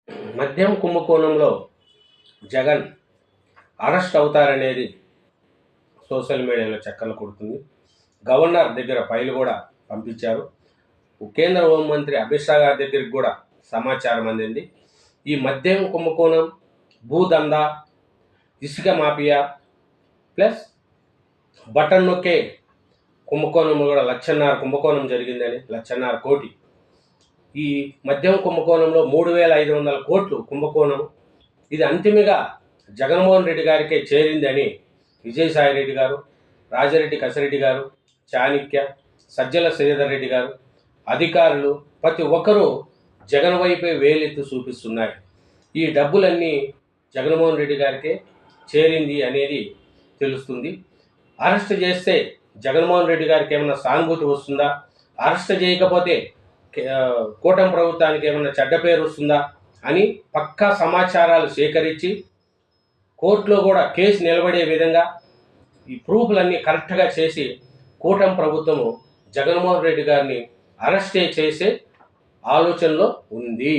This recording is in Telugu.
మద్యం కుంభకోణంలో జగన్ అరెస్ట్ అవుతారనేది సోషల్ మీడియాలో చక్కర్లు కొడుతుంది. గవర్నర్ దగ్గర ఫైల్ కూడా పంపించారు. కేంద్ర హోంమంత్రి అమిత్ షా గారి దగ్గరికి కూడా సమాచారం అందింది. ఈ మద్యం కుంభకోణం, భూదందా, ఇసుక మాఫియా ప్లస్ బటన్ నొక్కే కుంభకోణం కూడా 1,50,000 కుంభకోణం జరిగిందని, 1,50,000 కోటి. ఈ మద్యం కుంభకోణంలో 3,500 కోట్లు కుంభకోణం. ఇది అంతిమంగా జగన్మోహన్ రెడ్డి గారికే చేరిందని విజయసాయి రెడ్డి గారు, రాజారెడ్డి కసిరెడ్డి గారు, చాణక్య, సజ్జల శ్రీధర్ రెడ్డి గారు, అధికారులు ప్రతి ఒక్కరూ జగన్ వైపే వేలెత్తి చూపిస్తున్నారు. ఈ డబ్బులన్నీ జగన్మోహన్ రెడ్డి గారికే చేరింది అనేది తెలుస్తుంది. అరెస్ట్ చేస్తే జగన్మోహన్ రెడ్డి గారికి ఏమైనా సానుభూతి వస్తుందా? అరెస్ట్ చేయకపోతే కూటమి ప్రభుత్వానికి ఏమైనా చెడ్డ పేరు వస్తుందా అని పక్కా సమాచారాలు సేకరించి కోర్టులో కూడా కేసు నిలబడే విధంగా ఈ ప్రూఫ్లన్నీ కరెక్ట్గా చేసి కూటమి ప్రభుత్వము జగన్మోహన్ రెడ్డి గారిని అరెస్ట్ చేసే ఆలోచనలో ఉంది.